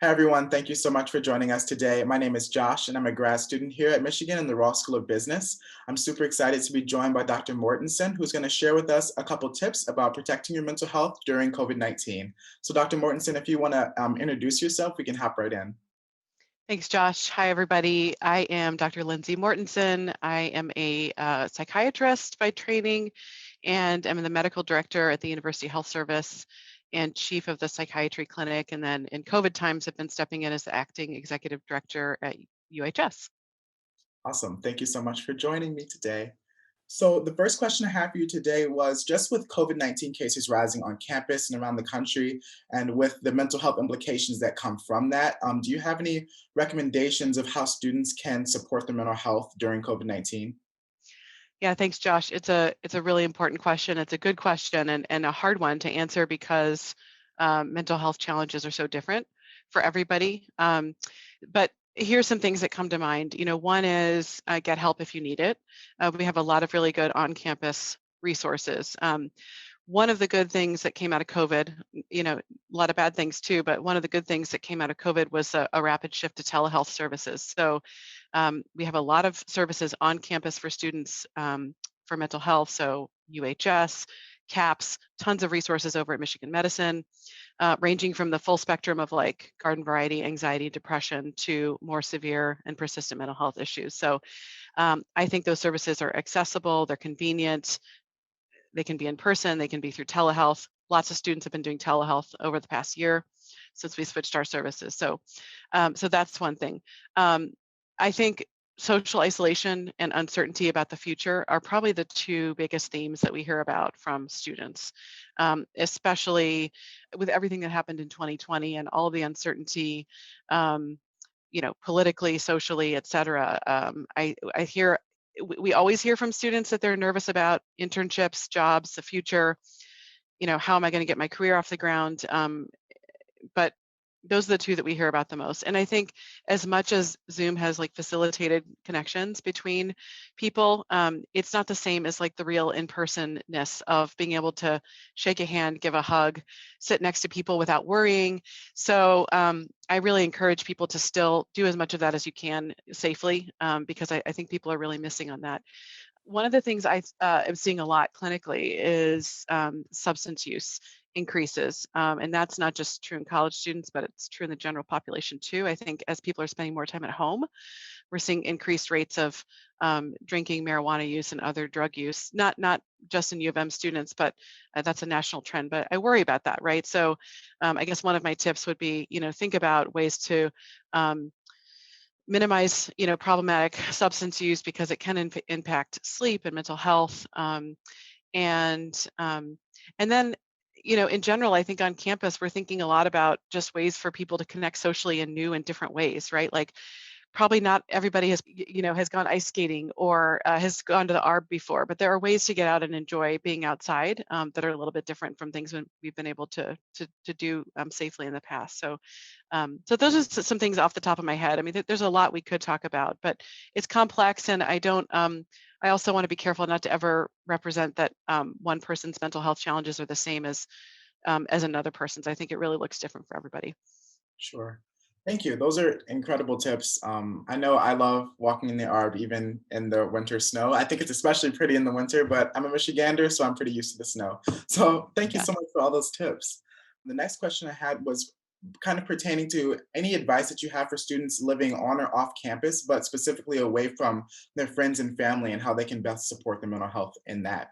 Hi, everyone. Thank you so much for joining us today. My name is Josh, and I'm a grad student here at Michigan in the Ross School of Business. I'm super excited to be joined by Dr. Mortenson, who's going to share with us a couple tips about protecting your mental health during COVID-19. So, Dr. Mortenson, if you want to introduce yourself, we can hop right in. Thanks, Josh. Hi, everybody. I am Dr. Lindsey Mortenson. I am a psychiatrist by training, and I'm the medical director at the University Health Service and chief of the psychiatry clinic. And then in COVID times, I've been stepping in as the acting executive director at UHS. Awesome. Thank you so much for joining me today. So, the first question I have for you today was just with COVID-19 cases rising on campus and around the country, and with the mental health implications that come from that, do you have any recommendations of how students can support their mental health during COVID-19? Yeah, thanks, Josh. It's a really important question. It's a good question and a hard one to answer because mental health challenges are so different for everybody. But here's some things that come to mind. One is get help if you need it. We have a lot of really good on-campus resources. One of the good things that came out of COVID, a lot of bad things too, but one of the good things that came out of COVID was a rapid shift to telehealth services. So we have a lot of services on campus for students for mental health. So UHS, CAPS, tons of resources over at Michigan Medicine, ranging from the full spectrum of like garden variety, anxiety, depression to more severe and persistent mental health issues. So I think those services are accessible, they're convenient, they can be in person, they can be through telehealth. Lots of students have been doing telehealth over the past year since we switched our services. So that's one thing. I think social isolation and uncertainty about the future are probably the two biggest themes that we hear about from students, especially with everything that happened in 2020 and all of the uncertainty, politically, socially, et cetera. I hear we always hear from students that they're nervous about internships, jobs, the future. How am I going to get my career off the ground? But those are the two that we hear about the most. And I think as much as Zoom has like facilitated connections between people, it's not the same as like the real in-personness of being able to shake a hand, give a hug, sit next to people without worrying. So I really encourage people to still do as much of that as you can safely, because I think people are really missing on that. One of the things I am seeing a lot clinically is substance use increases. And that's not just true in college students, but it's true in the general population too. I think as people are spending more time at home, we're seeing increased rates of drinking, marijuana use, and other drug use, not just in U of M students, but that's a national trend. But I worry about that, right? So I guess one of my tips would be, think about ways to minimize problematic substance use because it can impact sleep and mental health, and then in general, I think on campus we're thinking a lot about just ways for people to connect socially in new and different ways, right? Like probably not everybody has gone ice skating or has gone to the arb before, but there are ways to get out and enjoy being outside that are a little bit different from things when we've been able to do safely in the past. So those are some things off the top of my head. I mean, there's a lot we could talk about, but it's complex, and I don't. I also want to be careful not to ever represent that one person's mental health challenges are the same as another person's. I think it really looks different for everybody. Sure. Thank you. Those are incredible tips. I know I love walking in the Arb even in the winter snow. I think it's especially pretty in the winter, but I'm a Michigander, so I'm pretty used to the snow. So thank you Yeah. so much for all those tips. The next question I had was kind of pertaining to any advice that you have for students living on or off campus, but specifically away from their friends and family, and how they can best support their mental health in that.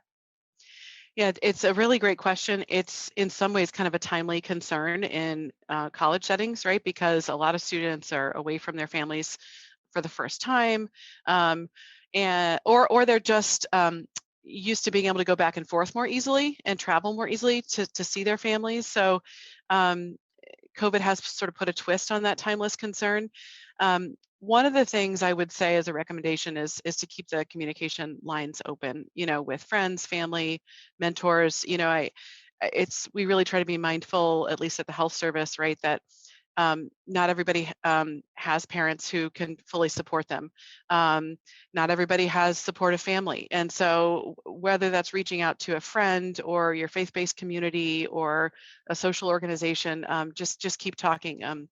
Yeah, it's a really great question. It's in some ways kind of a timely concern in college settings, right? Because a lot of students are away from their families for the first time, um, and or they're just used to being able to go back and forth more easily and travel more easily to see their families. So um, COVID has sort of put a twist on that timeless concern. One of the things I would say as a recommendation is to keep the communication lines open, with friends, family, mentors. We really try to be mindful, at least at the health service, right, that not everybody has parents who can fully support them. Not everybody has supportive family. And so whether that's reaching out to a friend or your faith-based community or a social organization, just keep talking.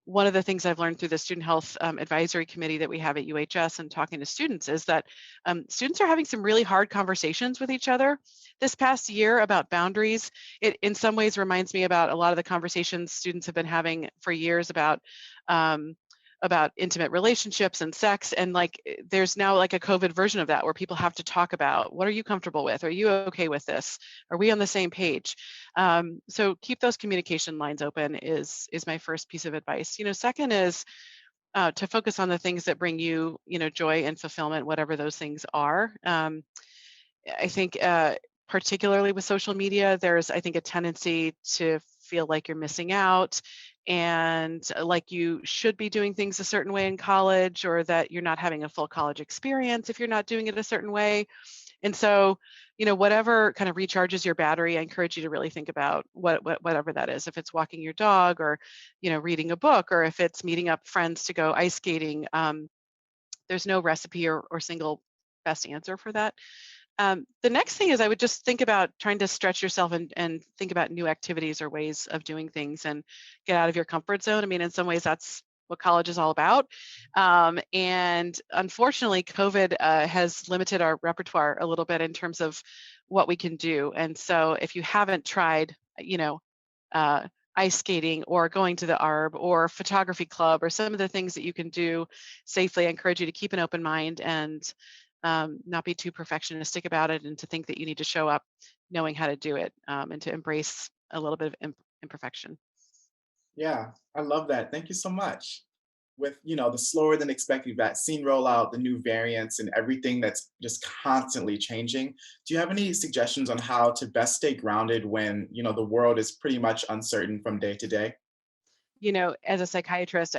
one of the things I've learned through the student health advisory committee that we have at UHS and talking to students is that students are having some really hard conversations with each other this past year about boundaries. It in some ways reminds me about a lot of the conversations students have been having for years um, about intimate relationships and sex. And like, there's now like a COVID version of that where people have to talk about, what are you comfortable with? Are you okay with this? Are we on the same page? So keep those communication lines open is my first piece of advice. Second is to focus on the things that bring you, joy and fulfillment, whatever those things are. I think particularly with social media, there's, I think, a tendency to feel like you're missing out and like you should be doing things a certain way in college, or that you're not having a full college experience if you're not doing it a certain way. And so, whatever kind of recharges your battery, I encourage you to really think about whatever that is. If it's walking your dog, or, reading a book, or if it's meeting up friends to go ice skating. There's no recipe or single best answer for that. The next thing is I would just think about trying to stretch yourself and think about new activities or ways of doing things and get out of your comfort zone. I mean, in some ways, that's what college is all about. And unfortunately, COVID has limited our repertoire a little bit in terms of what we can do. And so if you haven't tried, uh, ice skating or going to the ARB or photography club or some of the things that you can do safely, I encourage you to keep an open mind and not be too perfectionistic about it, and to think that you need to show up knowing how to do it, and to embrace a little bit of imperfection. Yeah, I love that. Thank you so much. With, the slower than expected vaccine rollout, the new variants, and everything that's just constantly changing, do you have any suggestions on how to best stay grounded when, the world is pretty much uncertain from day to day? As a psychiatrist,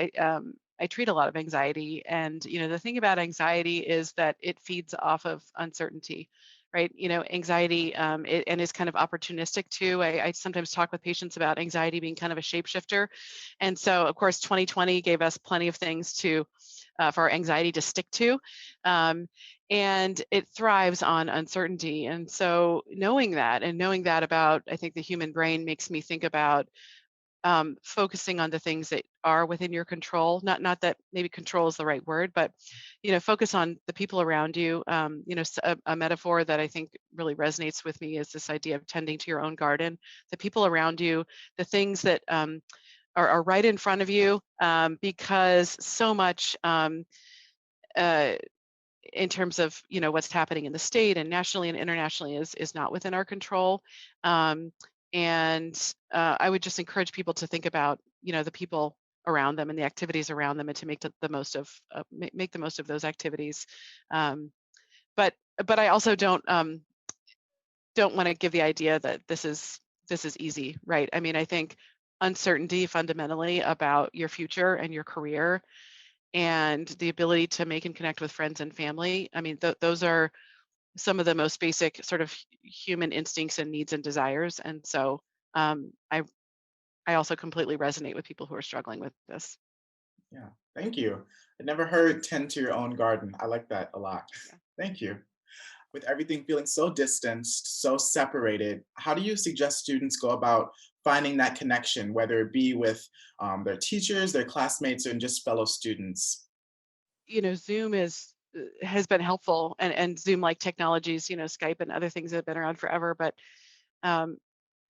I treat a lot of anxiety, and the thing about anxiety is that it feeds off of uncertainty, right? Anxiety and is kind of opportunistic too. I sometimes talk with patients about anxiety being kind of a shapeshifter, and so of course 2020 gave us plenty of things to for our anxiety to stick to, um, and it thrives on uncertainty. And so knowing that about, I think, the human brain makes me think about focusing on the things that are within your control. Not that maybe control is the right word, but focus on the people around you. A metaphor that I think really resonates with me is this idea of tending to your own garden. The people around you, the things that are right in front of you, because so much. Uh, in terms of what's happening in the state and nationally and internationally is not within our control, um, and I would just encourage people to think about the people around them and the activities around them, and to make the most of make the most of those activities. um, but but I also don't want to give the idea that this is easy, right? I mean, I think uncertainty fundamentally about your future and your career and the ability to make and connect with friends and family. I mean, those are some of the most basic sort of human instincts and needs and desires. And so I also completely resonate with people who are struggling with this. Yeah, thank you. I never heard tend to your own garden. I like that a lot. Yeah. Thank you. With everything feeling so distanced, so separated, how do you suggest students go about finding that connection, whether it be with their teachers, their classmates, and just fellow students? Zoom has been helpful, and Zoom like technologies, Skype and other things that have been around forever. But um,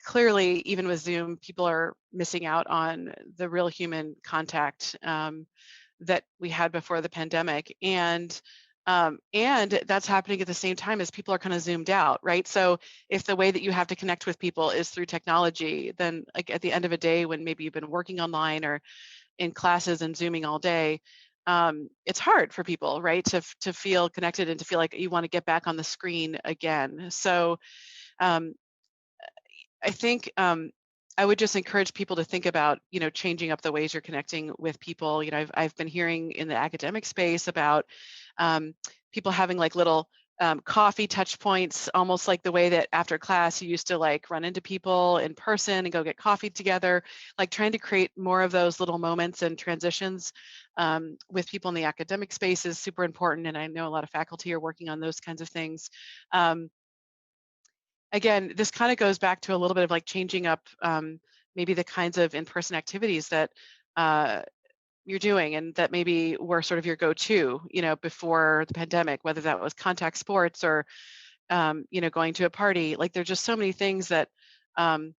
clearly, even with Zoom, people are missing out on the real human contact that we had before the pandemic. And that's happening at the same time as people are kind of zoomed out, right? So if the way that you have to connect with people is through technology, then like at the end of a day when maybe you've been working online or in classes and zooming all day, it's hard for people, right, to feel connected and to feel like you want to get back on the screen again. So um, I think I would just encourage people to think about, changing up the ways you're connecting with people. I've been hearing in the academic space about um, people having like little coffee touch points, almost like the way that after class you used to like run into people in person and go get coffee together, like trying to create more of those little moments and transitions with people in the academic space is super important. And I know a lot of faculty are working on those kinds of things. Um, Again, this kind of goes back to a little bit of like changing up maybe the kinds of in-person activities that uh, you're doing and that maybe were sort of your go-to, before the pandemic, whether that was contact sports or, going to a party. Like there's just so many things that um,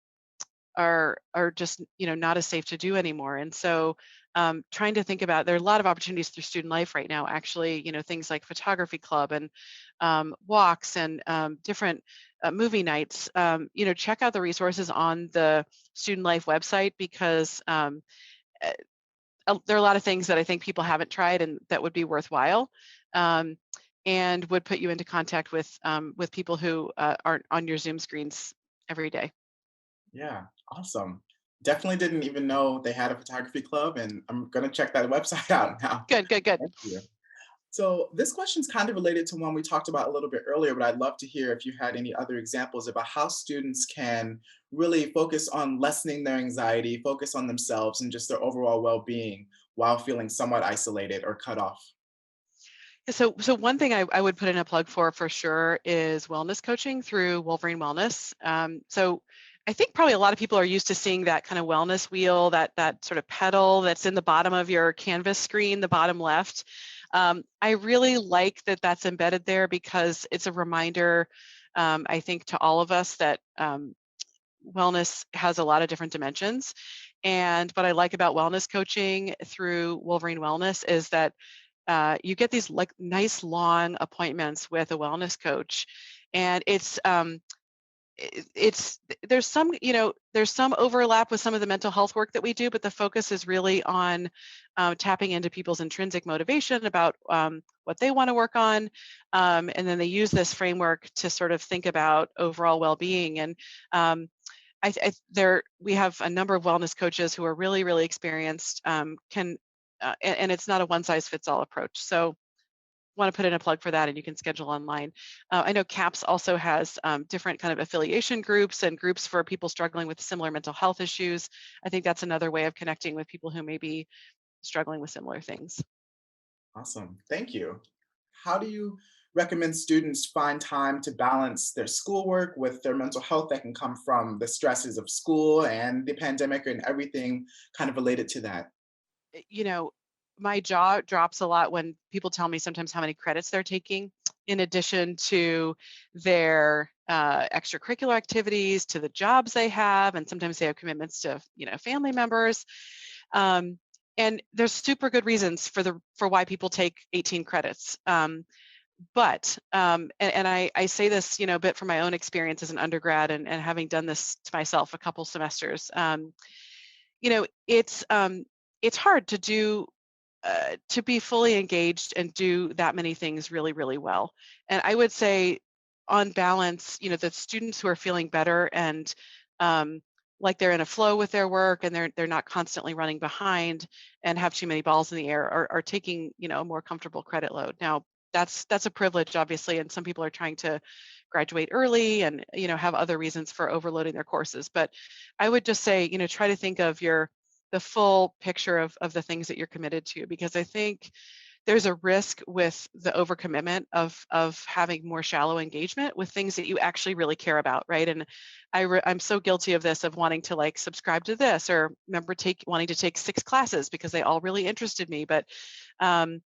are just not as safe to do anymore. And so trying to think about, there are a lot of opportunities through student life right now, actually, things like photography club and walks and different movie nights. Check out the resources on the student life website, because uh, there are a lot of things that I think people haven't tried and that would be worthwhile, um, and would put you into contact with people who aren't on your Zoom screens every day. Yeah, awesome. Definitely didn't even know they had a photography club, and I'm gonna check that website out now. Good, good, good. Thank you. So this question's kind of related to one we talked about a little bit earlier, but I'd love to hear if you had any other examples about how students can really focus on lessening their anxiety, focus on themselves and just their overall well-being while feeling somewhat isolated or cut off. So one thing I would put in a plug for sure is wellness coaching through Wolverine Wellness. So I think probably a lot of people are used to seeing that kind of wellness wheel, that sort of pedal that's in the bottom of your Canvas screen, the bottom left. I really like that that's embedded there, because it's a reminder, I think, to all of us that wellness has a lot of different dimensions. And what I like about wellness coaching through Wolverine Wellness is that you get these like nice long appointments with a wellness coach, and it's there's some overlap with some of the mental health work that we do, but the focus is really on tapping into people's intrinsic motivation about what they want to work on, and then they use this framework to sort of think about overall well-being. And there we have a number of wellness coaches who are really, really experienced, can and it's not a one size fits all approach. So want to put in a plug for that, and you can schedule online. I know CAPS also has different kind of affiliation groups and groups for people struggling with similar mental health issues. I think that's another way of connecting with people who may be struggling with similar things. Awesome. Thank you. How do you recommend students find time to balance their schoolwork with their mental health that can come from the stresses of school and the pandemic and everything kind of related to that? You know, my jaw drops a lot when people tell me sometimes how many credits they're taking in addition to their extracurricular activities, to the jobs they have, and sometimes they have commitments to family members. Um, and there's super good reasons for why people take 18 credits. And I say this, a bit from my own experience as an undergrad, and having done this to myself a couple semesters. You know, it's hard to do, to be fully engaged and do that many things really, really well. And I would say, on balance, the students who are feeling better and like they're in a flow with their work, and they're not constantly running behind and have too many balls in the air, are taking a more comfortable credit load. Now that's a privilege, obviously, and some people are trying to graduate early and have other reasons for overloading their courses. But I would just say, try to think of the full picture of the things that you're committed to, because I think there's a risk with the overcommitment of having more shallow engagement with things that you actually really care about, right? And I'm so guilty of this, of wanting to like subscribe to this, or remember wanting to take 6 classes because they all really interested me. Um,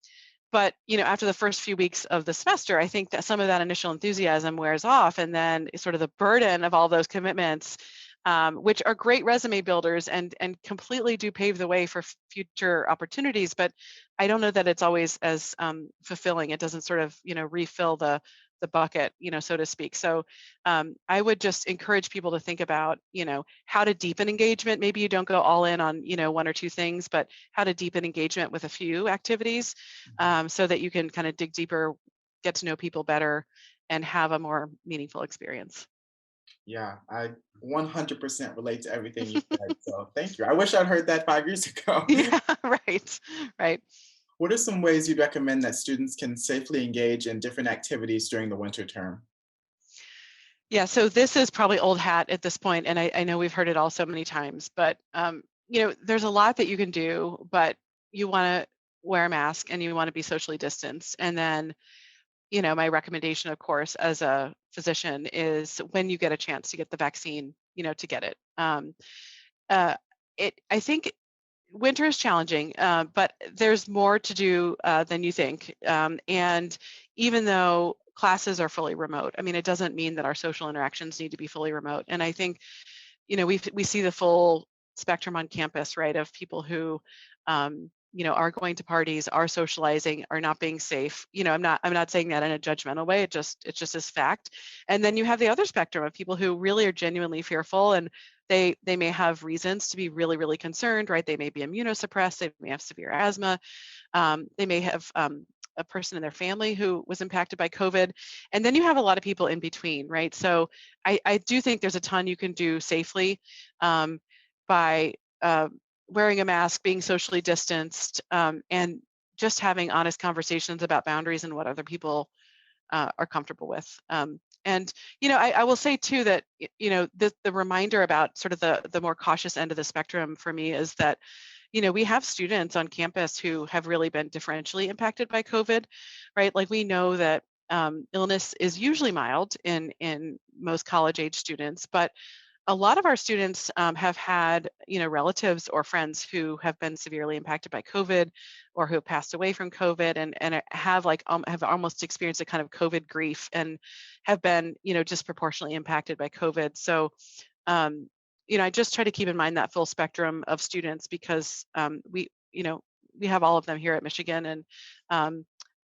but after the first few weeks of the semester, I think that some of that initial enthusiasm wears off, and then sort of the burden of all those commitments, which are great resume builders and completely do pave the way for future opportunities. But I don't know that it's always as fulfilling. It doesn't sort of refill the bucket, so to speak. So I would just encourage people to think about how to deepen engagement. Maybe you don't go all in on one or two things, but how to deepen engagement with a few activities, Mhm. so that you can kind of dig deeper, get to know people better, and have a more meaningful experience. Yeah, I 100% relate to everything you said. So thank you. I wish I'd heard that 5 years ago. Yeah, right, right. What are some ways you'd recommend that students can safely engage in different activities during the winter term? Yeah, so this is probably old hat at this point, and I know we've heard it all so many times, but there's a lot that you can do, but you want to wear a mask and you want to be socially distanced. And then, my recommendation, of course, as a physician, is when you get a chance to get the vaccine, to get it. Uh, I think winter is challenging, but there's more to do than you think. And even though classes are fully remote, I mean, it doesn't mean that our social interactions need to be fully remote. And I think, we see the full spectrum on campus, right, of people who, are going to parties, are socializing, are not being safe. I'm not saying that in a judgmental way. It's just as fact. And then you have the other spectrum of people who really are genuinely fearful, and they may have reasons to be really, really concerned, right? They may be immunosuppressed, they may have severe asthma, they may have a person in their family who was impacted by COVID. And then you have a lot of people in between, right? So I do think there's a ton you can do safely by uh, wearing a mask, being socially distanced, and just having honest conversations about boundaries and what other people are comfortable with. And I will say too that the reminder about sort of the more cautious end of the spectrum for me is that we have students on campus who have really been differentially impacted by COVID, right? Like we know that illness is usually mild in most college age students, but a lot of our students have had, relatives or friends who have been severely impacted by COVID, or who have passed away from COVID, and have have almost experienced a kind of COVID grief, and have been, disproportionately impacted by COVID. So, um, I just try to keep in mind that full spectrum of students, because we have all of them here at Michigan, and um,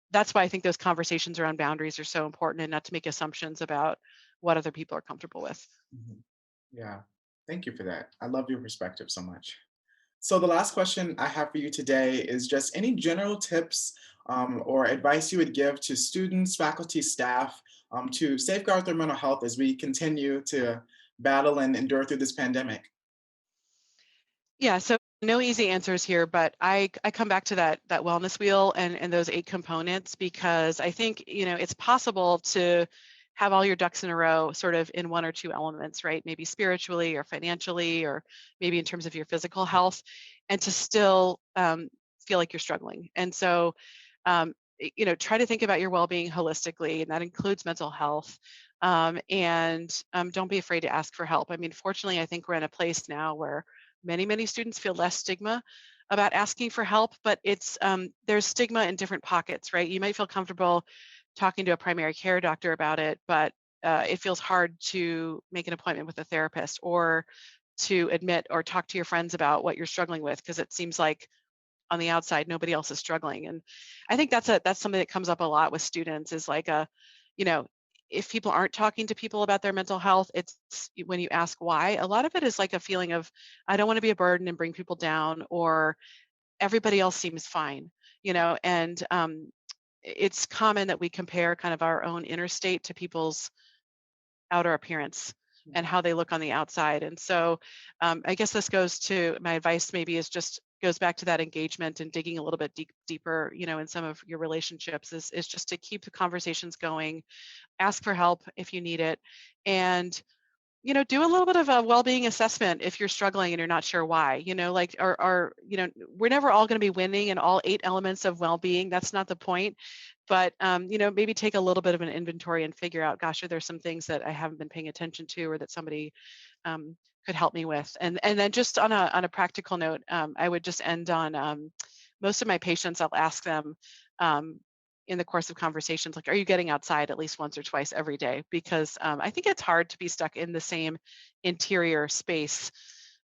that's why I think those conversations around boundaries are so important, and not to make assumptions about what other people are comfortable with. Mhm. Yeah, thank you for that. I love your perspective so much. So the last question I have for you today is just any general tips or advice you would give to students, faculty, staff to safeguard their mental health as we continue to battle and endure through this pandemic. Yeah, so no easy answers here, but I come back to that wellness wheel and those 8 components, because I think, it's possible to have all your ducks in a row sort of in one or two elements, right? Maybe spiritually or financially, or maybe in terms of your physical health, and to still feel like you're struggling. And so try to think about your well-being holistically, and that includes mental health. And don't be afraid to ask for help. I mean, fortunately, I think we're in a place now where many students feel less stigma about asking for help, but there's stigma in different pockets, right? You might feel comfortable talking to a primary care doctor about it, but it feels hard to make an appointment with a therapist, or to admit or talk to your friends about what you're struggling with, because it seems like on the outside nobody else is struggling. And I think that's something that comes up a lot with students, is like you know if people aren't talking to people about their mental health, it's when you ask why, a lot of it is like a feeling of, I don't want to be a burden and bring people down, or everybody else seems fine. And it's common that we compare kind of our own inner state to people's outer appearance and how they look on the outside. And so I guess this goes to my advice, maybe, is just goes back to that engagement and digging a little bit deeper, in some of your relationships, is just to keep the conversations going, ask for help if you need it, and do a little bit of a well-being assessment if you're struggling and you're not sure why. Like, we're never all going to be winning in all 8 elements of well-being. That's not the point. But maybe take a little bit of an inventory and figure out, gosh, are there some things that I haven't been paying attention to, or that somebody could help me with? And then, just on a practical note, I would just end on, most of my patients, I'll ask them um, in the course of conversations, like, are you getting outside at least once or twice every day? Because I think it's hard to be stuck in the same interior space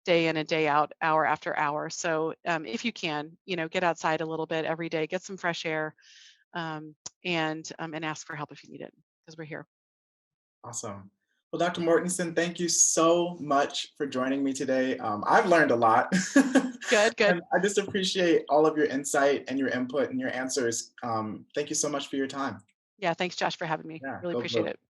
day in and day out, hour after hour. So if you can, get outside a little bit every day, get some fresh air, um, and ask for help if you need it, because we're here. Awesome. Well, Dr. Mortenson, thank you so much for joining me today. I've learned a lot. Good, good. And I just appreciate all of your insight and your input and your answers. Thank you so much for your time. Yeah, thanks, Josh, for having me. Yeah, Really go appreciate vote. it.